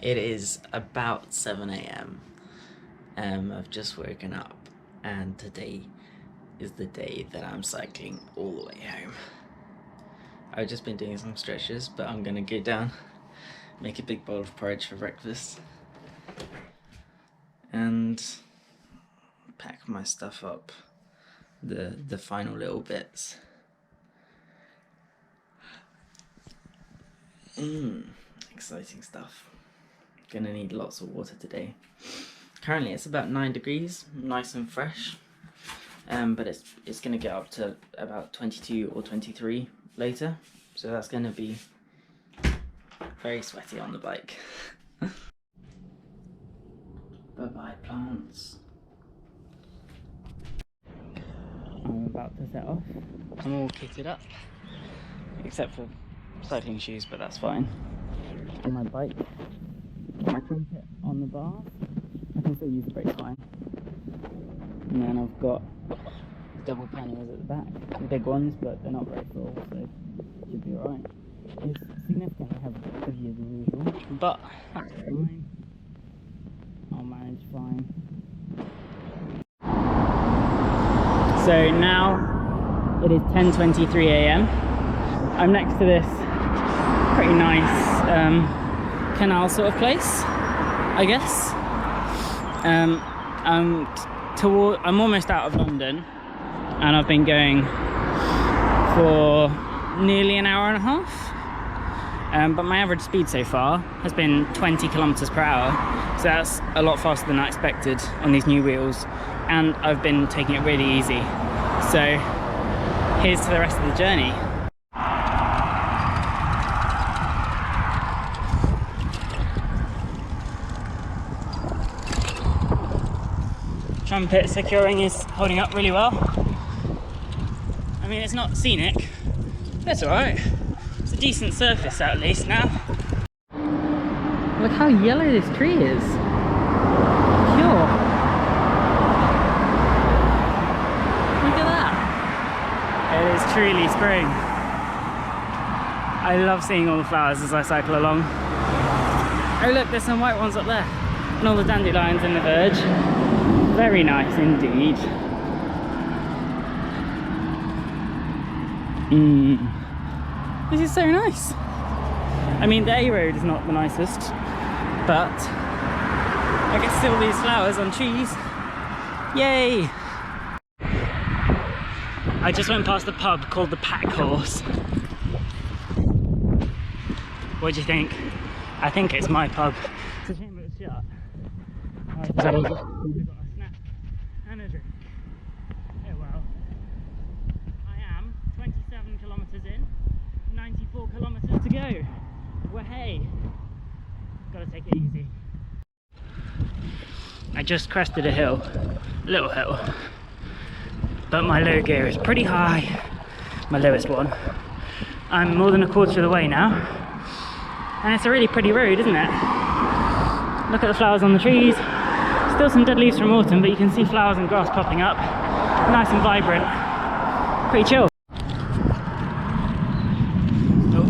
It is about 7 a.m. I've just woken up, and today is the day that I'm cycling all the way home. I've just been doing some stretches, but I'm gonna go down, make a big bowl of porridge for breakfast, and pack my stuff up, the final little bits. Exciting stuff. Gonna need lots of water today. Currently it's about 9 degrees, nice and fresh, but it's gonna get up to about 22 or 23 later, so that's gonna be very sweaty on the bike. Bye bye plants. I'm about to set off. I'm all kitted up, except for cycling shoes, but that's fine. On my bike, my trumpet on the bar. I can still use the brakes fine. And then I've got double panniers at the back, the big ones, but they're not very full, so it should be alright. It's significantly heavier than usual, but that's fine. I'll manage fine. So now it is 10:23 a.m. I'm next to this pretty nice canal sort of place, I guess. I'm almost out of London, and I've been going for nearly an hour and a half. But my average speed so far has been 20 kilometers per hour, so that's a lot faster than I expected on these new wheels, and I've been taking it really easy. So here's to the rest of the journey. Trumpet securing is holding up really well. I mean, it's not scenic, but it's alright. It's a decent surface at least now. Look how yellow this tree is. Pure. Look at that. It is truly spring. I love seeing all the flowers as I cycle along. Oh look, there's some white ones up there. And all the dandelions in the verge. Very nice indeed. This is so nice. I mean, the A road is not the nicest, but I get to see all these flowers on trees. Yay! I just went past a pub called the Pack Horse. What do you think? I think it's my pub. It's a shame it's shut. We've got a snack and a drink. Oh well. I am 27 kilometres in, 94 kilometres to go. Well, hey, gotta take it easy. I just crested a hill, little hill, but my low gear is pretty high, my lowest one. I'm more than a quarter of the way now, and it's a really pretty road, isn't it? Look at the flowers on the trees. Still some dead leaves from autumn, but you can see flowers and grass popping up. Nice and vibrant. Pretty chill. Oh,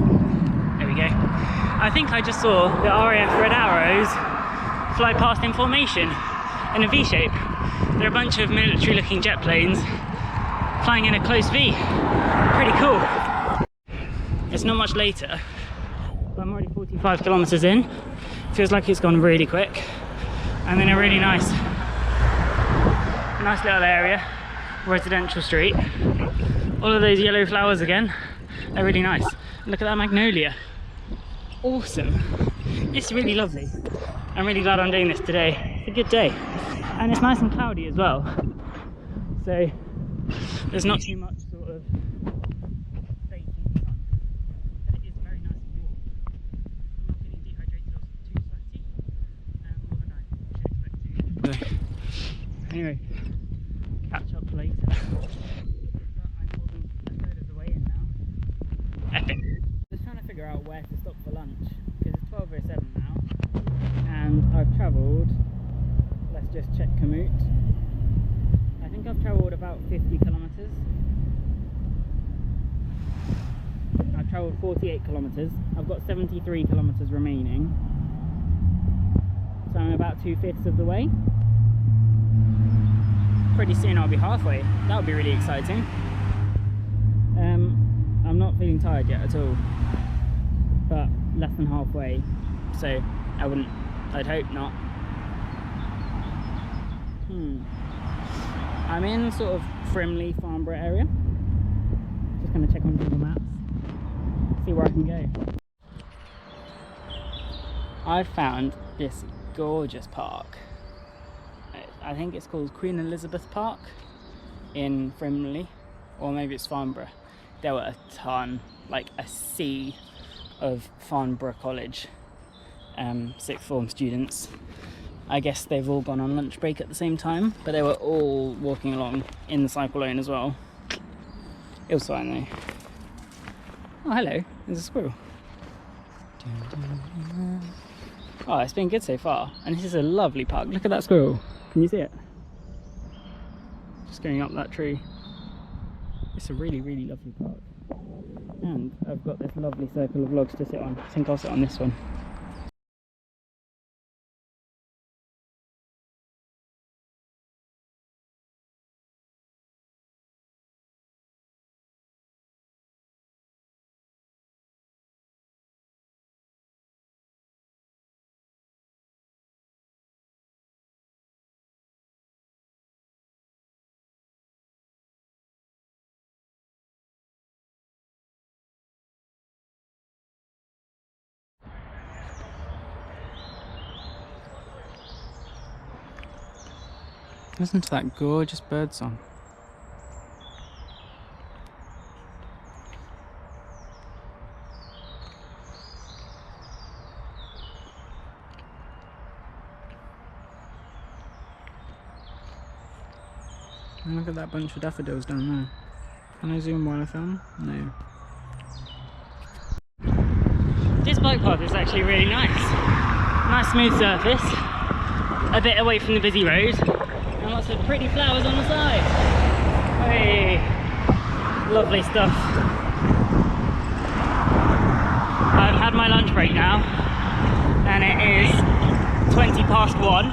there we go. I think I just saw the RAF Red Arrows fly past in formation in a V shape. There are a bunch of military looking jet planes flying in a close V. Pretty cool. It's not much later, but I'm already 45 kilometers in. Feels like it's gone really quick. I'm in a really nice little area, residential street. All of those yellow flowers again, they're really nice. Look at that magnolia, awesome. It's really lovely. I'm really glad I'm doing this today. It's a good day, and it's nice and cloudy as well, so there's not too much sort of baking sun, but it is very nice and warm. I'm not feeling dehydrated or too sweaty, more than I should expect to. Anyway, catch up later. But I'm more than a third of the way in now. Epic. Just trying to figure out where to stop for lunch, because it's 12:07 now, and I've travelled, let's just check commute. I think I've travelled about 50 kilometres. I've travelled 48 kilometres. I've got 73 kilometres remaining. so I'm about 2/5 of the way. Pretty soon I'll be halfway. That would be really exciting. I'm not feeling tired yet at all, but less than halfway, so I'd hope not. I'm in sort of Frimley, Farnborough area. Just going to check on Google Maps, see where I can go. I've found this gorgeous park. I think it's called Queen Elizabeth Park in Frimley, or maybe it's Farnborough. There were a ton, like a sea of Farnborough College sixth form students. I guess they've all gone on lunch break at the same time, but they were all walking along in the cycle lane as well. It was fine though. Oh, hello, there's a squirrel. Oh, it's been good so far, and this is a lovely park. Look at that squirrel. Can you see it? Just going up that tree. It's a really, really lovely park. And I've got this lovely circle of logs to sit on. I think I'll sit on this one. Listen to that gorgeous bird song. And look at that bunch of daffodils down there. Can I zoom while I film? No. This bike path is actually really nice. Nice smooth surface, a bit away from the busy road, and lots of pretty flowers on the side. Hey, lovely stuff. I've had my lunch break now, and it is 1:20.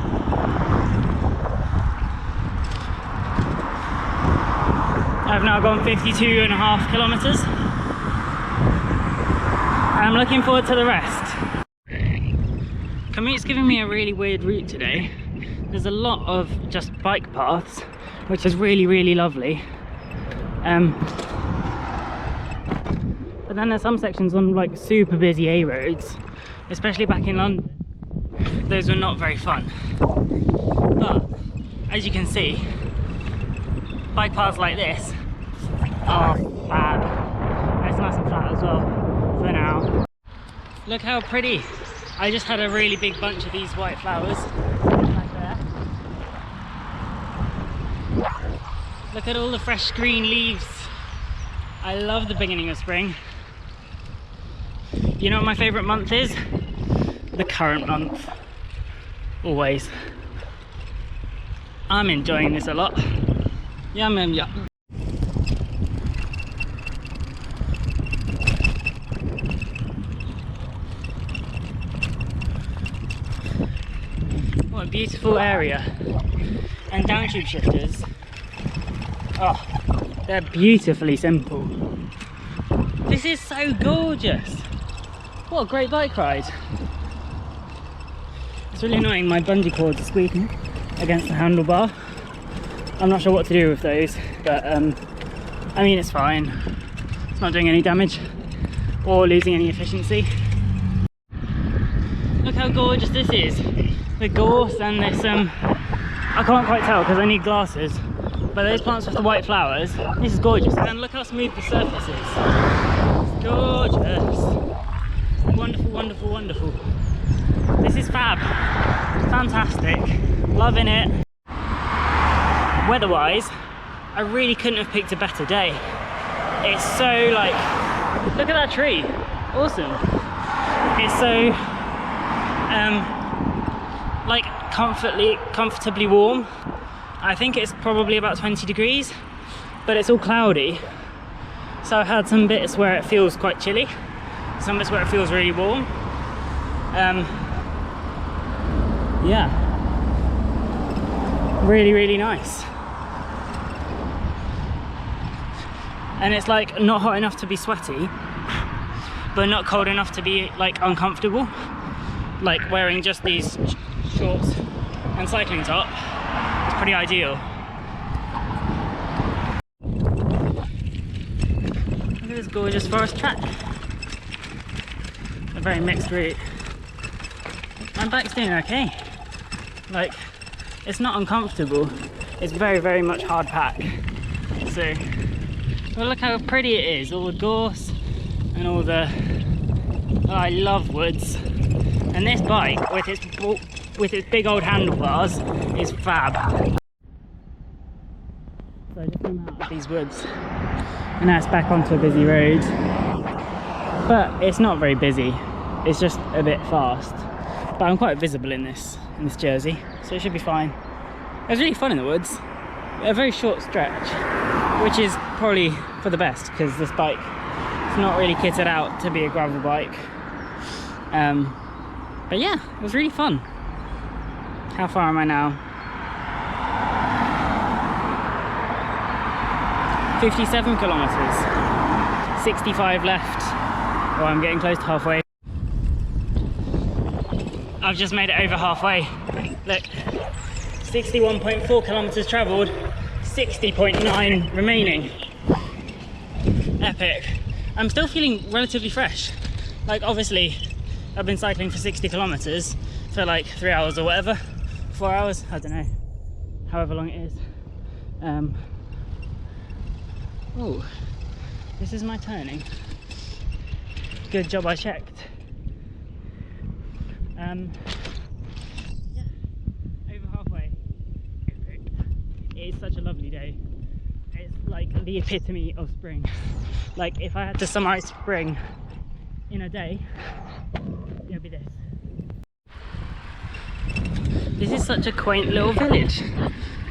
I've now gone 52.5 kilometres. I'm looking forward to the rest. Commute's giving me a really weird route today. There's a lot of just bike paths, which is really, really lovely. But then there's some sections on like super busy A roads, especially back in London. Those were not very fun. But as you can see, bike paths like this are fab. It's nice and flat as well for now. Look how pretty. I just had a really big bunch of these white flowers back there. Look at all the fresh green leaves. I love the beginning of spring. You know what my favourite month is? The current month. Always. I'm enjoying this a lot. Yum yum yum. What a beautiful area. And downtube shifters. Oh, they're beautifully simple. This is so gorgeous. What a great bike ride. It's really annoying, my bungee cords are squeaking against the handlebar. I'm not sure what to do with those, but I mean, it's fine. It's not doing any damage or losing any efficiency. Look how gorgeous this is. The gorse and this, I can't quite tell because I need glasses, but those plants with the white flowers, this is gorgeous. And look how smooth the surface is. It's gorgeous. Wonderful, wonderful, wonderful. This is fab. Fantastic. Loving it. Weather-wise, I really couldn't have picked a better day. It's so like, look at that tree. Awesome. It's so like comfortably warm. I think it's probably about 20 degrees, but it's all cloudy. So I've had some bits where it feels quite chilly, some bits where it feels really warm. yeah, really, really nice. And it's like not hot enough to be sweaty, but not cold enough to be like uncomfortable. Like wearing just these shorts and cycling top is pretty ideal. Look at this gorgeous forest track. A very mixed route. My bike's doing okay. Like, it's not uncomfortable. It's very, very much hard pack. So, well, look how pretty it is. All the gorse and all the... Oh, I love woods. And this bike, with its big old handlebars, is fab. So I just came out of these woods. And now it's back onto a busy road. But it's not very busy. It's just a bit fast. But I'm quite visible in this jersey, so it should be fine. It was really fun in the woods. A very short stretch, which is probably for the best because this bike is not really kitted out to be a gravel bike. But yeah, it was really fun. How far am I now? 57 kilometers. 65 left. Oh, I'm getting close to halfway. I've just made it over halfway. Look, 61.4 kilometers traveled, 60.9 remaining. Epic. I'm still feeling relatively fresh. Like, obviously, I've been cycling for 60 kilometers for like 3 hours or whatever. 4 hours, I don't know. However long it is. Oh, this is my turning. Good job I checked. Yeah, over halfway. It is such a lovely day. It's like the epitome of spring. Like, if I had to summarize spring in a day, it would be this. This is such a quaint little village.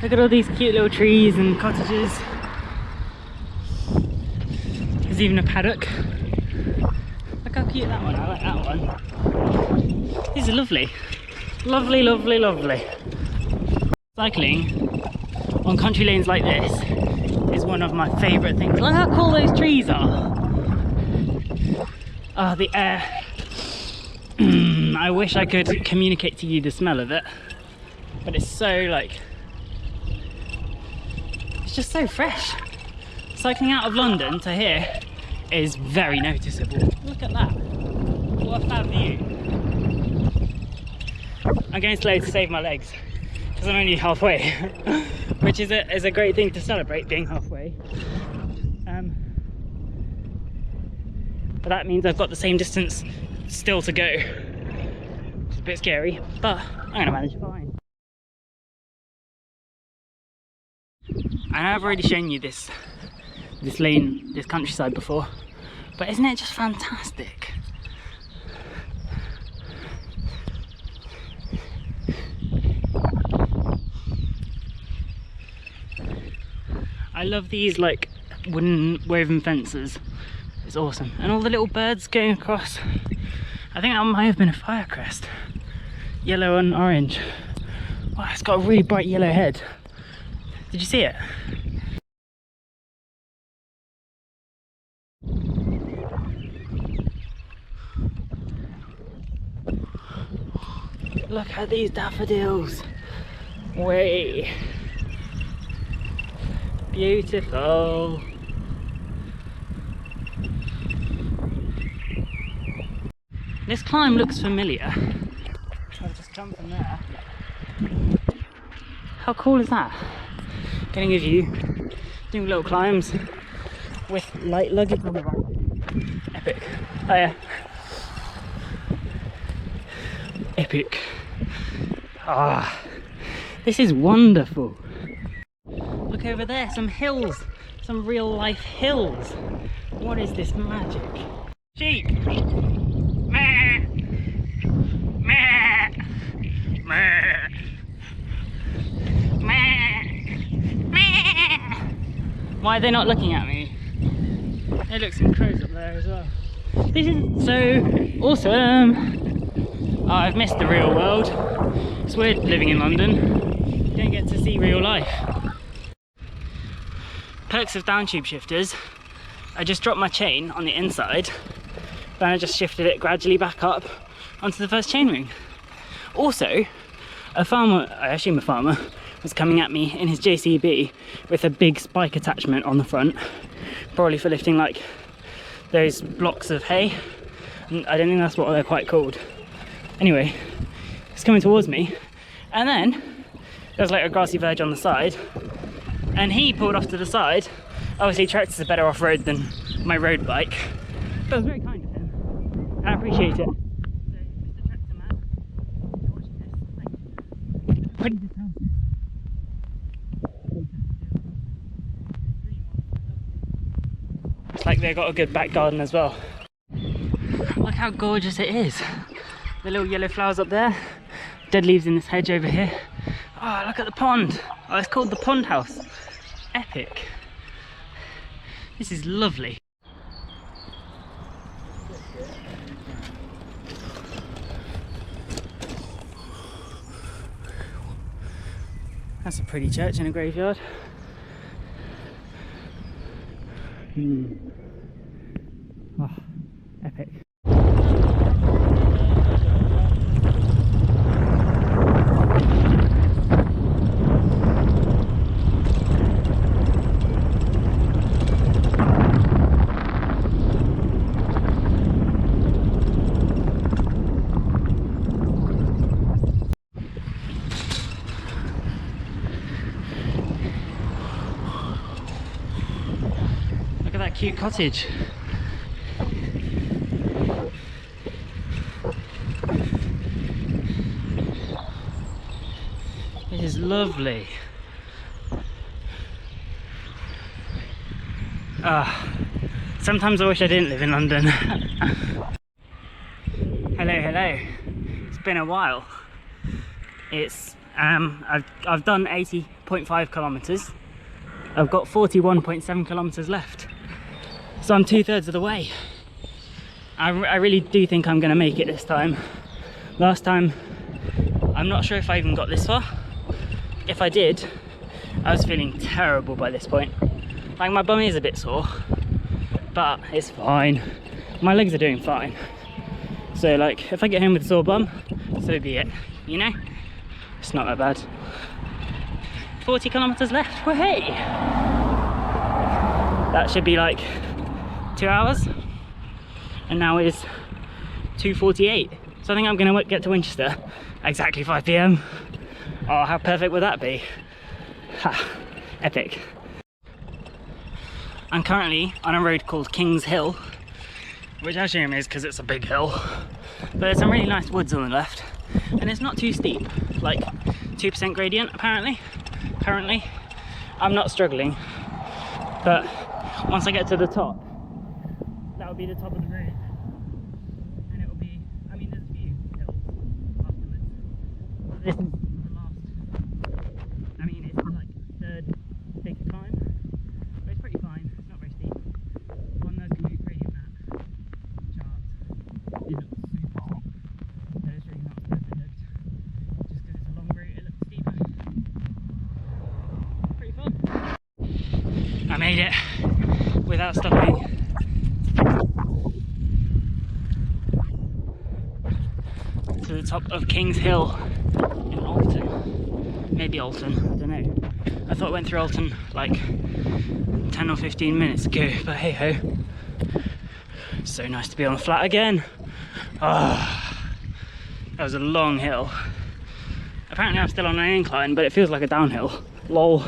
Look at all these cute little trees and cottages. There's even a paddock. Look how cute that one, I like that one. These are lovely. Lovely, lovely, lovely. Cycling on country lanes like this is one of my favourite things. Look how cool those trees are. Oh, the air. I wish I could communicate to you the smell of it. But it's so like... It's just so fresh. Cycling out of London to here is very noticeable. Look at that. What a fab view. I'm going slow to save my legs because I'm only halfway, which is a great thing to celebrate, being halfway. But that means I've got the same distance still to go. It's a bit scary, but I'm going to manage fine. I know I've already shown you this lane, this countryside before, but isn't it just fantastic? I love these like wooden woven fences. It's awesome. And all the little birds going across. I think that might have been a firecrest. Yellow and orange. Wow, it's got a really bright yellow head. Did you see it? Look at these daffodils. Way. Beautiful. This climb looks familiar. I've just come from there. How cool is that? Getting a view, doing little climbs with light luggage on the right. Epic. Oh yeah. Epic. Ah, this is wonderful. Look over there, some hills, some real life hills. What is this magic? Sheep! Meh! Meh! Meh! Meh! Meh! Why are they not looking at me? There look some crows up there as well. This is so awesome! I've missed the real world. It's weird living in London. You don't get to see real life. Perks of down tube shifters. I just dropped my chain on the inside, then I just shifted it gradually back up onto the first chainring. Also, a farmer, I assume a farmer, was coming at me in his JCB with a big spike attachment on the front, probably for lifting like those blocks of hay. I don't think that's what they're quite called. Anyway, it's coming towards me, and then there's like a grassy verge on the side, and he pulled off to the side. Obviously tractors are better off-road than my road bike, but it was very kind of him. I appreciate it. So, Mr. Tractor Man, if you're watching this, thank you. Ready to tell me. It's like they've got a good back garden as well. Look how gorgeous it is. The little yellow flowers up there, dead leaves in this hedge over here. Oh, look at the pond. Oh, it's called the Pond House. Epic. This is lovely. That's a pretty church in a graveyard. Oh, epic. Cute cottage. It is lovely. Sometimes I wish I didn't live in London. Hello. It's been a while. It's I've done 80.5 kilometers. I've got 41.7 kilometers left. So I'm 2/3 of the way. I really do think I'm going to make it this time. Last time, I'm not sure if I even got this far. If I did, I was feeling terrible by this point. Like, my bum is a bit sore, but it's fine. My legs are doing fine. So like, if I get home with a sore bum, so be it, you know? It's not that bad. 40 kilometers left, well, hey! That should be like 2 hours, and now it is 2:48. So I think I'm going to get to Winchester at exactly 5 PM. Oh, how perfect would that be? Ha, epic. I'm currently on a road called King's Hill, which I assume is because it's a big hill, but there's some really nice woods on the left, and it's not too steep, like 2% gradient apparently. Currently, I'm not struggling, but once I get to the top, that will be the top of the road, and it will be, I mean, there's a few hills afterwards. This is the last, I mean, it's like third big climb, but it's pretty fine, it's not very steep. On the commute gradient map chart, it looks super steep, but it's really not as bad as it looked. Just because it's a long route, it looks steeper. Pretty fun. I made it without stopping. To the top of King's Hill in Alton. Maybe Alton, I don't know. I thought I went through Alton like 10 or 15 minutes ago, but hey ho. So nice to be on the flat again. Ah, that was a long hill. Apparently I'm still on an incline, but it feels like a downhill. Lol.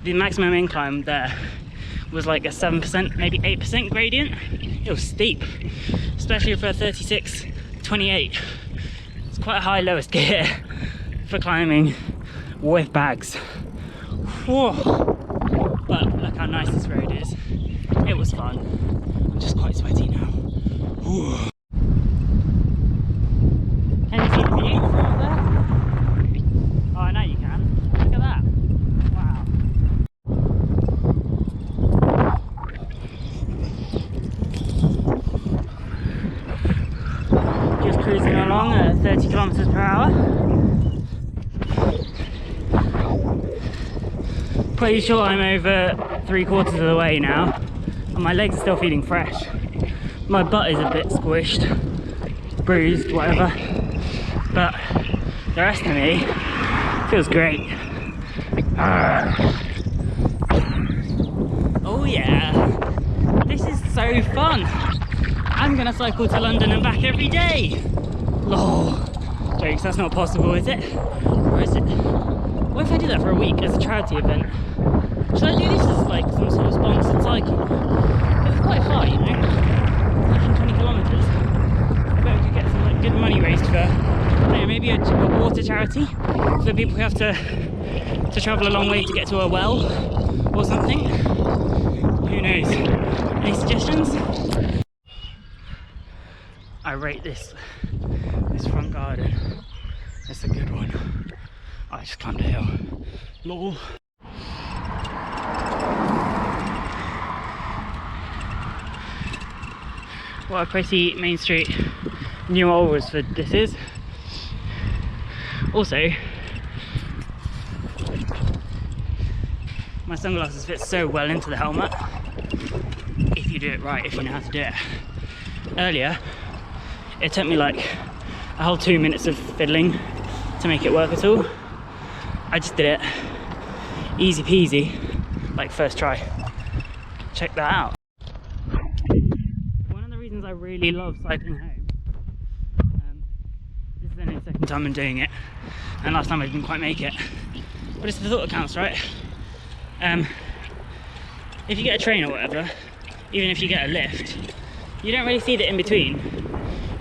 The maximum incline there was like a 7%, maybe 8% gradient. It was steep, especially for a 36/28. It's quite a high lowest gear for climbing with bags. Whoa. But look how nice this road is. It was fun. I'm just quite sweaty now. Whoa. Can you see the view from up there? Oh, now you can. Look at that. Wow. Just cruising along at 30 kilometers per hour. Pretty sure I'm over 3/4 of the way now, and my legs are still feeling fresh. My butt is a bit squished, bruised, whatever, but the rest of me feels great. Oh yeah, this is so fun. I'm gonna cycle to London and back every day. Lol. Jokes, that's not possible, is it? Or is it? What if I do that for a week as a charity event? Should I do this as like some sort of sponsored cycling? It's quite far, you know? 120 kilometres. I bet we could get some like good money raised for, I don't know, maybe a water charity for people who have to travel a long way to get to a well or something. Who knows? Any suggestions? I rate this front garden. It's a good one. I just climbed a hill. Lol. What a pretty main street, New Alresford this is. Also, my sunglasses fit so well into the helmet, if you do it right, if you know how to do it. Earlier, it took me like a whole 2 minutes of fiddling to make it work at all. I just did it easy peasy, like first try. Check that out. One of the reasons I really love cycling home, this is only the second time I'm doing it, and last time I didn't quite make it, but it's the thought that counts, right? If you get a train or whatever, even if you get a lift, you don't really see the in between.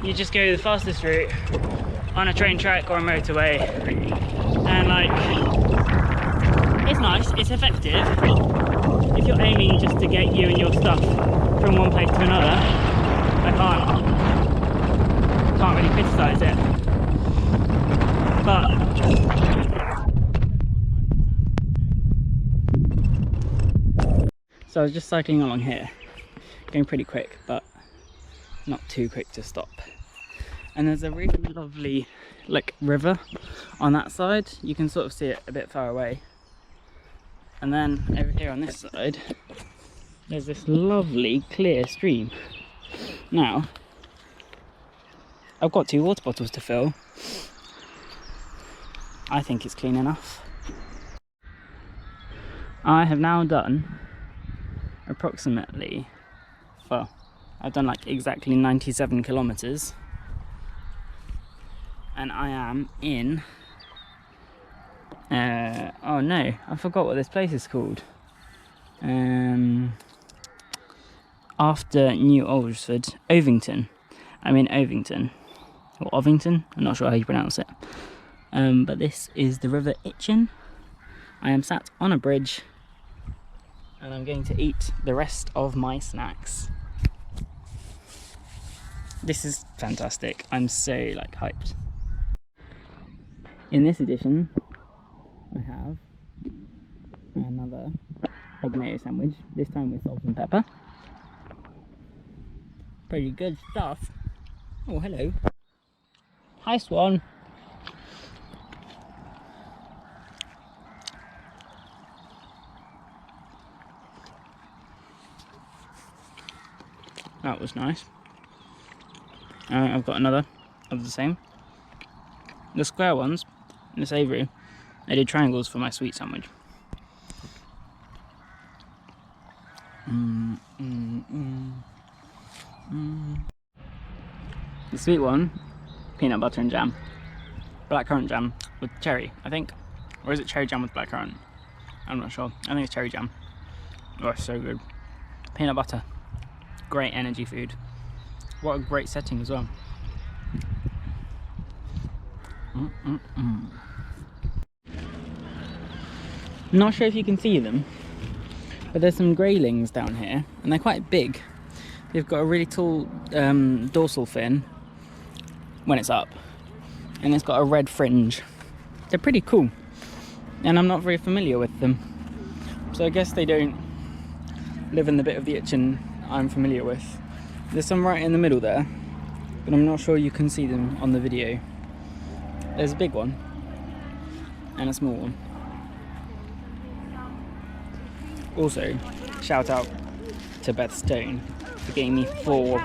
You just go the fastest route on a train track or a motorway, and like, it's nice, it's effective. If you're aiming just to get you and your stuff from one place to another, I can't really criticise it. But so I was just cycling along here, going pretty quick, but not too quick to stop. And there's a really lovely like river on that side. You can sort of see it a bit far away. And then over here on this side, there's this lovely clear stream. Now, I've got 2 water bottles to fill. I think it's clean enough. I have now done approximately, well, I've done like exactly 97 kilometers, and I am in oh no, I forgot what this place is called. After New Alresford, Ovington. I'm in Ovington, or Ovington, I'm not sure how you pronounce it. But this is the River Itchen. I am sat on a bridge, and I'm going to eat the rest of my snacks. This is fantastic. I'm so like hyped. In this edition, I have another egg mayo sandwich, this time with salt and pepper. Pretty good stuff. Oh, hello. Hi, Swan. That was nice. I've got another of the same. The square ones in the savoury, I did triangles for my sweet sandwich. The sweet one, peanut butter and jam. Blackcurrant jam with cherry, I think. Or is it cherry jam with blackcurrant? I'm not sure. I think it's cherry jam. Oh, it's so good. Peanut butter. Great energy food. What a great setting as well. Not sure if you can see them, but there's some greylings down here, and they're quite big. They've got a really tall dorsal fin when it's up, and it's got a red fringe. They're pretty cool, and I'm not very familiar with them, so I guess they don't live in the bit of the Itchen I'm familiar with. There's some right in the middle there, but I'm not sure you can see them on the video. There's a big one and a small one. Also, shout out to Beth Stone for getting me four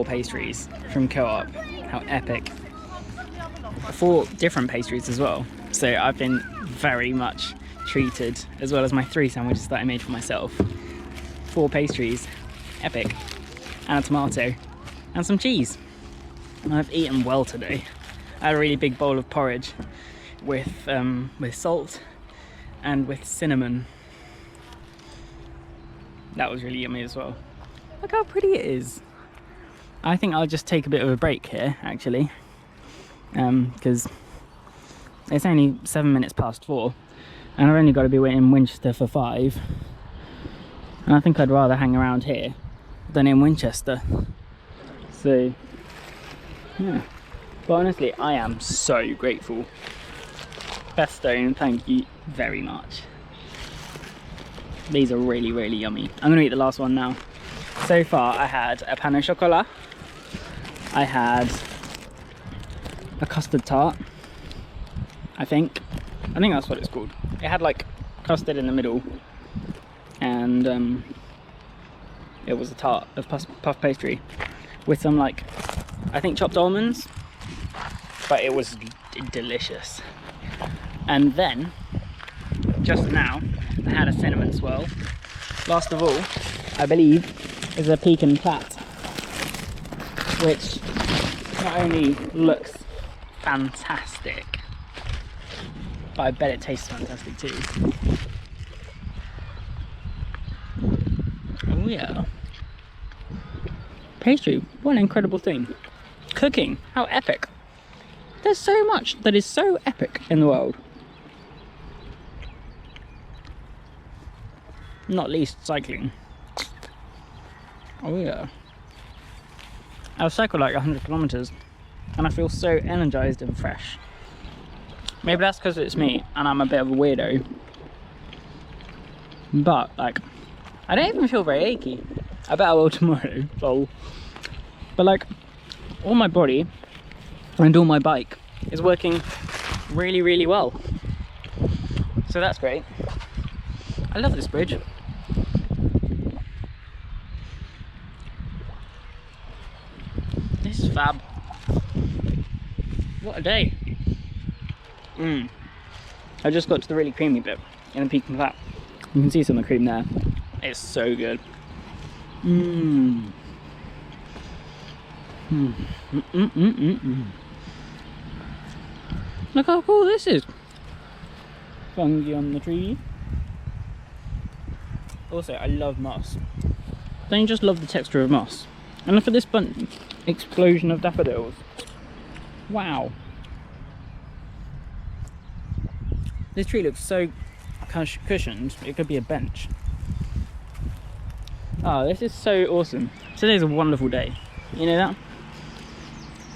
pastries from Co-op. How epic. 4 different pastries as well. So I've been very much treated, as well as my 3 sandwiches that I made for myself. 4 pastries, epic. And a tomato and some cheese. And I've eaten well today. I had a really big bowl of porridge with salt and with cinnamon. That was really yummy as well. Look how pretty it is. I think I'll just take a bit of a break here, actually, because it's only 7 minutes past 4 and I've only got to be in Winchester for 5, and I think I'd rather hang around here than in Winchester. So yeah, but honestly, I am so grateful. Beth Stone, thank you very much. These are really, really yummy. I'm going to eat the last one now. So far, I had a pain au chocolat. I had a custard tart, I think that's what it's called. It had like custard in the middle, and it was a tart of puff pastry with some, like, I think chopped almonds, but it was delicious. And then just now I had a cinnamon swirl. Last of all, I believe, is a pecan plat, which not only looks fantastic, but I bet it tastes fantastic too. Oh yeah. Pastry, what an incredible thing. Cooking, how epic. There's so much that is so epic in the world. Not least cycling. Oh yeah. I've cycled like 100 kilometers and I feel so energized and fresh. Maybe that's because it's me and I'm a bit of a weirdo. But like, I don't even feel very achy. I bet I will tomorrow, lol. But like, all my body and all my bike is working really, really well. So that's great. I love this bridge. This is fab. What a day. I just got to the really creamy bit in the pecan plat. You can see some of the cream there. It's so good. Look how cool this is. Fungi on the tree. Also, I love moss. Don't you just love the texture of moss? And look at this explosion of daffodils. Wow. This tree looks so cushioned, it could be a bench. Oh, this is so awesome. Today's a wonderful day. You know that?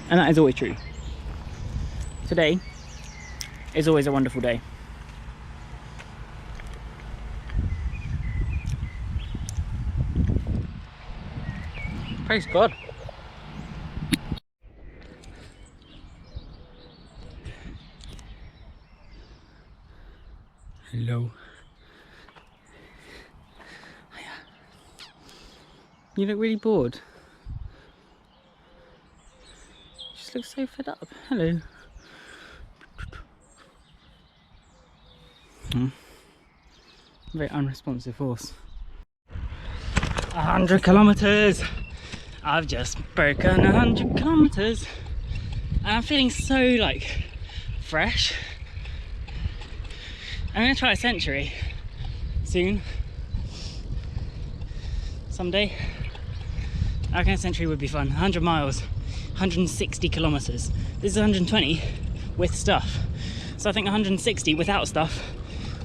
And that is always true. Today is always a wonderful day. Praise God. Hello. Hiya. You look really bored. You just look so fed up. Hello. Very unresponsive horse. 100 kilometers. I've just broken 100 kilometers. And I'm feeling so like fresh. I'm gonna try a century soon. Someday. I reckon a century would be fun. 100 miles, 160 kilometers. This is 120 with stuff. So I think 160 without stuff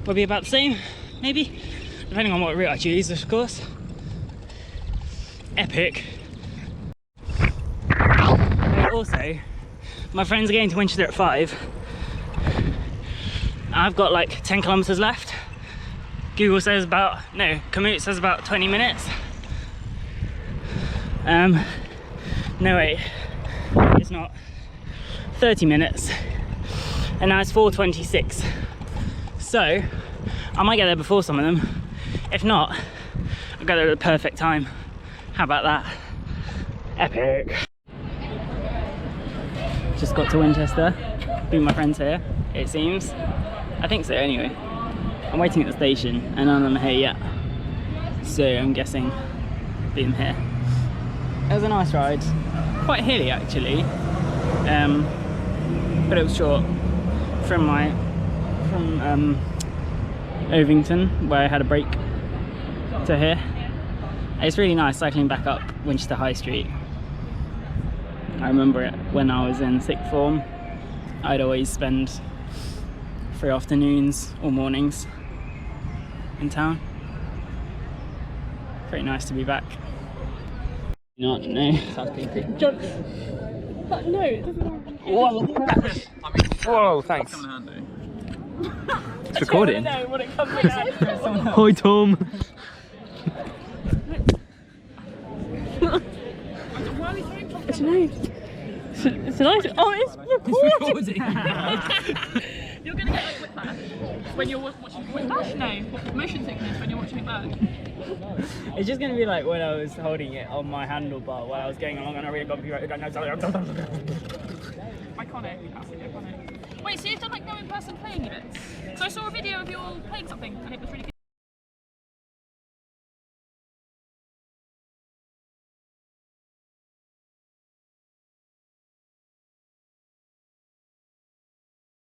would be about the same, maybe, depending on what route I choose, of course. Epic. But also, my friends are getting to Winchester at 5. I've got like 10 kilometers left. Google says about, no, Komoot says about 20 minutes. No wait, it's not. 30 minutes. and now it's 4:26. So I might get there before some of them. If not, I'll get there at the perfect time. How about that? Epic. Just got to Winchester. Being my friends here, it seems. I think so anyway. I'm waiting at the station and none of them are here yet. So I'm guessing being here. It was a nice ride. Quite hilly actually. But it was short. From Ovington, where I had a break, to here. It's really nice cycling back up Winchester High Street. I remember it when I was in sixth form. I'd always spend free afternoons or mornings in town. Pretty nice to be back. Not no. Sounds creepy. Jump. But no, it doesn't. Whoa! Whoa! Thanks. It's recording. No, when it comes out. Hi Tom. It's nice. It's nice. Oh, it's recording. You're gonna get like whiplash when you're watching Whiplash. No, motion sickness when you're watching it back. It's just gonna be like when I was holding it on my handlebar while I was going along on a really bumpy road. Iconic. Absolutely iconic. Wait, so you've done like no in-person playing events? So I saw a video of you all playing something and it was really good.